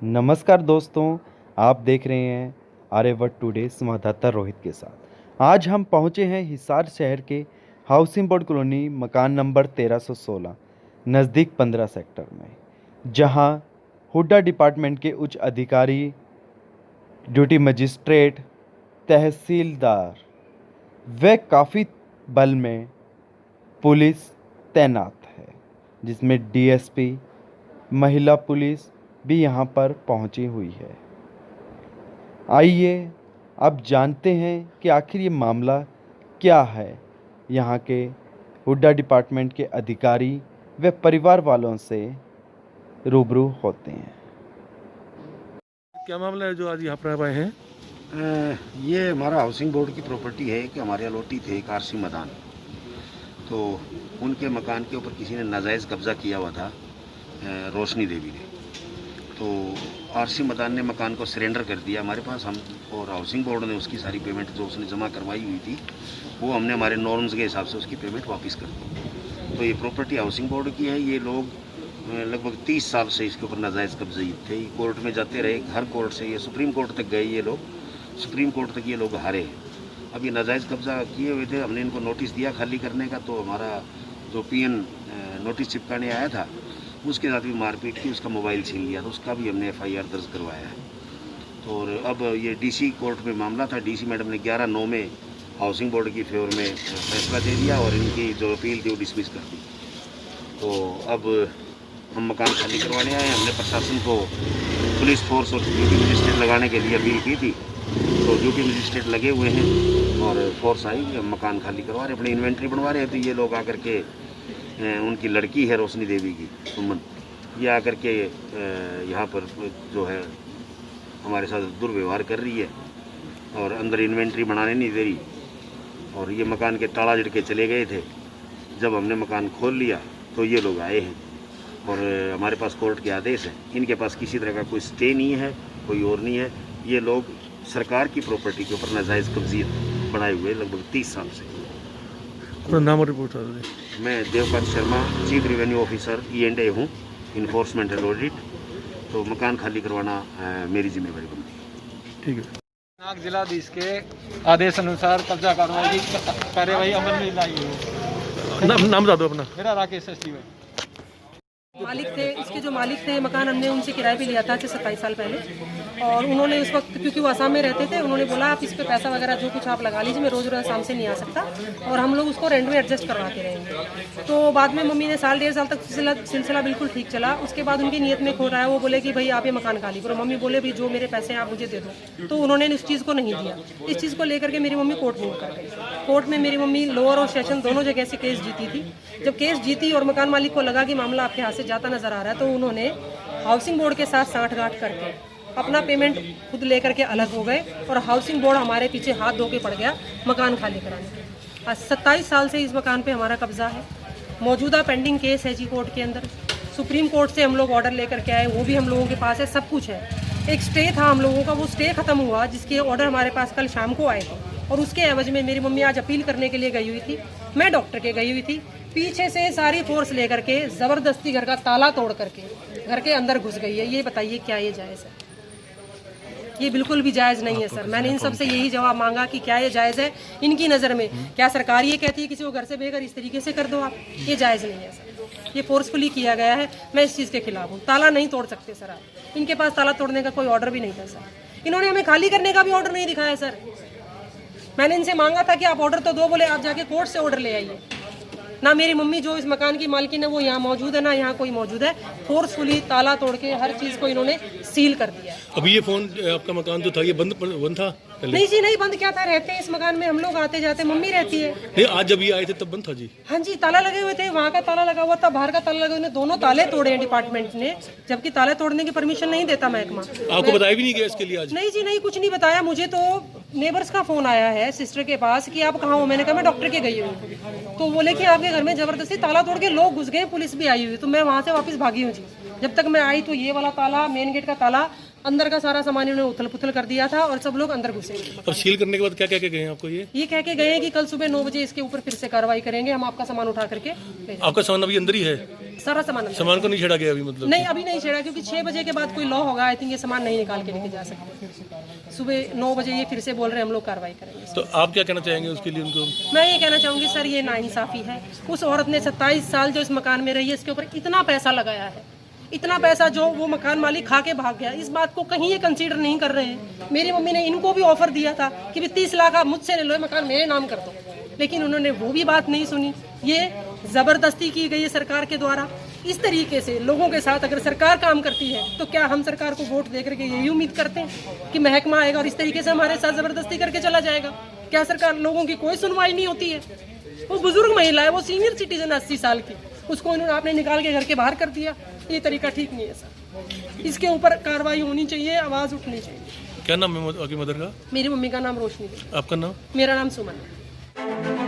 नमस्कार दोस्तों, आप देख रहे हैं आर्यभट्ट टुडे संवाददाता रोहित के साथ। आज हम पहुंचे हैं हिसार शहर के हाउसिंग बोर्ड कॉलोनी मकान नंबर 1316 नज़दीक 15 सेक्टर में, जहां हुड्डा डिपार्टमेंट के उच्च अधिकारी, ड्यूटी मजिस्ट्रेट, तहसीलदार व काफ़ी बल में पुलिस तैनात है, जिसमें डीएसपी, महिला पुलिस भी यहाँ पर पहुँची हुई है। आइए अब जानते हैं कि आखिर ये मामला क्या है। यहाँ के हुड्डा डिपार्टमेंट के अधिकारी व परिवार वालों से रूबरू होते हैं। क्या मामला है जो आज यहाँ पर आए हैं? ये हमारा हाउसिंग बोर्ड की प्रॉपर्टी है कि हमारे अलॉटी थे एक आरसी मैदान, तो उनके मकान के ऊपर किसी ने नाजायज़ कब्ज़ा किया हुआ था, रोशनी देवी ने। तो आरसी मैदान ने मकान को सरेंडर कर दिया हमारे पास, हम और हाउसिंग बोर्ड ने उसकी सारी पेमेंट जो उसने जमा करवाई हुई थी वो हमने हमारे नॉर्म्स के हिसाब से उसकी पेमेंट वापस कर दी। तो ये प्रॉपर्टी हाउसिंग बोर्ड की है। ये लोग लगभग 30 साल से इसके ऊपर नाजायज़ कब्जे थे। कोर्ट में जाते रहे, हर कोर्ट से ये सुप्रीम कोर्ट तक गए, ये लोग सुप्रीम कोर्ट तक ये लोग हारे। अब ये नाजायज़ कब्जा किए हुए थे, हमने इनको नोटिस दिया खाली करने का, तो हमारा जो पीएन नोटिस चिपकाने आया था उसके साथ भी मारपीट की, उसका मोबाइल छीन लिया, तो उसका भी हमने एफआईआर दर्ज करवाया है। तो और अब ये डीसी कोर्ट में मामला था, डीसी मैडम ने 11/9 में हाउसिंग बोर्ड की फेवर में फैसला दे दिया और इनकी जो अपील थी वो डिसमिस कर दी। तो अब हम मकान खाली करवाने आए हैं। हमने प्रशासन को पुलिस फोर्स और ड्यूटी मजिस्ट्रेट लगाने के लिए अपील की थी, तो ड्यूटी मजिस्ट्रेट लगे हुए हैं और फोर्स आई, हम मकान खाली करवा रहे, अपनी इन्वेंट्री बनवा रहे हैं। तो ये लोग आकर के, उनकी लड़की है रोशनी देवी की, सुमन, ये आकर के यहाँ पर जो है हमारे साथ दुर्व्यवहार कर रही है और अंदर इन्वेंट्री बनाने नहीं दे रही। और ये मकान के ताला जड़ के चले गए थे। जब हमने मकान खोल लिया तो ये लोग आए हैं और हमारे पास कोर्ट के आदेश हैं। इनके पास किसी तरह का कोई स्टे नहीं है, कोई और नहीं है। ये लोग सरकार की प्रॉपर्टी के ऊपर नाजायज़ कब्जे बनाए हुए लगभग 30 साल से। अपना नाम और रिपोर्ट कर दें। मैं Devkant Sharma, chief revenue officer E&A हूँ, इन्फोर्समेंट एंड ऑडिट। तो मकान खाली करवाना मेरी जिम्मेवारी बनती है। ठीक है। नाग जिलाधीश के आदेश अनुसार कब्जा कार्रवाई की कार्यवाही अमल में लाई है। नाम बता दो अपना। मेरा राकेश एसटी है। मालिक थे, इसके जो मालिक थे मकान, हमने उनसे किराए पे लिया था 27 साल पहले। और उन्होंने उस वक्त, क्योंकि वो आसाम में रहते थे, उन्होंने बोला आप इस पे पैसा वगैरह जो कुछ आप लगा लीजिए, मैं रोज़ रोज़ आसाम से नहीं आ सकता और हम लोग उसको रेंट में एडजस्ट करवाते रहेंगे। तो बाद में मम्मी ने 1.5 साल तक सिलसिला बिल्कुल ठीक चला। उसके बाद उनकी नीयत में खोट आया, वो बोले कि भाई आप ये मकान खाली करो। मम्मी बोले भाई जो मेरे पैसे हैं आप मुझे दे दो, तो उन्होंने इस चीज़ को नहीं दिया। इस चीज़ को लेकर के मेरी मम्मी कोर्ट में कर गई। कोर्ट में मेरी मम्मी लोअर और सेशन दोनों जगह से केस जीती थी। जब केस जीती और मकान मालिक को लगा कि मामला आपके हाथ से जाता नजर आ रहा है, तो उन्होंने हाउसिंग बोर्ड के साथ साठगांठ करके अपना पेमेंट खुद लेकर के अलग हो गए और हाउसिंग बोर्ड हमारे पीछे हाथ धो के पड़ गया मकान खाली कराने। आज 27 साल से इस मकान पे हमारा कब्जा है। मौजूदा पेंडिंग केस है जी कोर्ट के अंदर। सुप्रीम कोर्ट से हम लोग ऑर्डर लेकर के आए, वो भी हम लोगों के पास है, सब कुछ है। एक स्टे था हम लोगों का, वो स्टे खत्म हुआ, जिसके ऑर्डर हमारे पास कल शाम को आए थे और उसके एवज में मेरी मम्मी आज अपील करने के लिए गई हुई थी। मैं डॉक्टर के गई हुई थी। पीछे से सारी फोर्स लेकर के जबरदस्ती घर का ताला तोड़ करके घर के अंदर घुस गई है। ये बताइए क्या ये जायज़ है? ये बिल्कुल भी जायज़ नहीं है सर। मैंने इन सब से यही जवाब मांगा कि क्या ये जायज़ है इनकी नज़र में? क्या सरकार ये कहती है किसी को घर से बेघर इस तरीके से कर दो आप? ये जायज़ नहीं है सर। ये फोर्सफुली किया गया है। मैं इस चीज़ के खिलाफ हूँ। ताला नहीं तोड़ सकते सर आप। इनके पास ताला तोड़ने का कोई ऑर्डर भी नहीं था सर। इन्होंने हमें खाली करने का भी ऑर्डर नहीं दिखाया सर। मैंने इनसे मांगा था कि आप ऑर्डर तो दो, बोले आप जाके कोर्ट से ऑर्डर ले आइए। ना मेरी मम्मी जो इस मकान की मालकिन है वो यहाँ मौजूद है, ना यहाँ कोई मौजूद है। फोर्सफुली ताला तोड़ के हर चीज़ को इन्होंने सील कर दिया। अभी ये फोन, आपका मकान जो था ये बंद था पहले? नहीं जी, नहीं बंद क्या था, रहते हैं इस मकान में हम लोग, आते जाते, मम्मी रहती है। नहीं, आज जब ये आए थे तब बंद था जी? हाँ जी, ताला लगे हुए थे। वहाँ का ताला लगा हुआ था, बाहर का ताला लगा हुआ। दोनों ताले तोड़े हैं डिपार्टमेंट ने, जबकि ताले तोड़ने की परमिशन नहीं देता महकमा। आपको बताया भी नहीं गया इसके लिए आज? नहीं जी, नहीं, कुछ नहीं बताया मुझे। तो नेबर्स का फोन आया है सिस्टर के पास कि आप कहाँ हो। मैंने कहा मैं डॉक्टर के गई हूँ। तो बोले कि आपके घर में जबरदस्ती ताला तोड़ के लोग घुस गए, पुलिस भी आई हुई। तो मैं वहाँ से वापस भागी हूँ जी। जब तक मैं आई तो ये वाला ताला, मेन गेट का ताला अंदर का सारा सामान इन्होंने उथल पुथल कर दिया था और सब लोग अंदर घुसे हुए थे। अब सील करने के बाद क्या क्या कह गए हैं आपको ये ये कह के गए हैं कि कल सुबह 9 बजे इसके ऊपर फिर से कार्रवाई करेंगे, हम आपका सामान उठा करके ले जाएंगे। आपका सामान अभी अंदर ही है, सारा सामान अंदर। सामान को नहीं छेड़ा गया अभी मतलब? नहीं, अभी नहीं छेड़ा, क्योंकि 6 बजे के बाद कोई लॉ होगा, आई थिंक ये सामान नहीं निकाल के लेके जा सकते। सुबह 9 बजे ये फिर से बोल रहे हैं हम लोग कार्रवाई करेंगे। तो आप क्या कहना चाहेंगे उसके लिए उनको? मैं ये कहना चाहूँगी सर, ये नाइंसाफ़ी है। उस औरत ने 27 साल जो इस मकान में रही है, इसके ऊपर इतना पैसा लगाया है, इतना पैसा जो वो मकान मालिक खा के भाग गया, इस बात को कहीं ये कंसीडर नहीं कर रहे हैं। मेरी मम्मी ने इनको भी ऑफर दिया था कि भी 30 लाख आप मुझसे ले लो, मकान मेरे नाम कर दो, लेकिन उन्होंने वो भी बात नहीं सुनी। ये ज़बरदस्ती की गई है सरकार के द्वारा। इस तरीके से लोगों के साथ अगर सरकार काम करती है तो क्या हम सरकार को वोट दे करके यही उम्मीद करते हैं कि महकमा आएगा और इस तरीके से हमारे साथ ज़बरदस्ती करके चला जाएगा? क्या सरकार लोगों की कोई सुनवाई नहीं होती है? वो बुजुर्ग महिला है, वो सीनियर सिटीजन 80 साल की, उसको इन्होंने आपने निकाल के घर के बाहर कर दिया। ये तरीका ठीक नहीं है सर, इसके ऊपर कार्रवाई होनी चाहिए, आवाज़ उठनी चाहिए। क्या नाम है आपकी मदर का? मेरी मम्मी का नाम रोशनी है। आपका नाम? मेरा नाम सुमन है।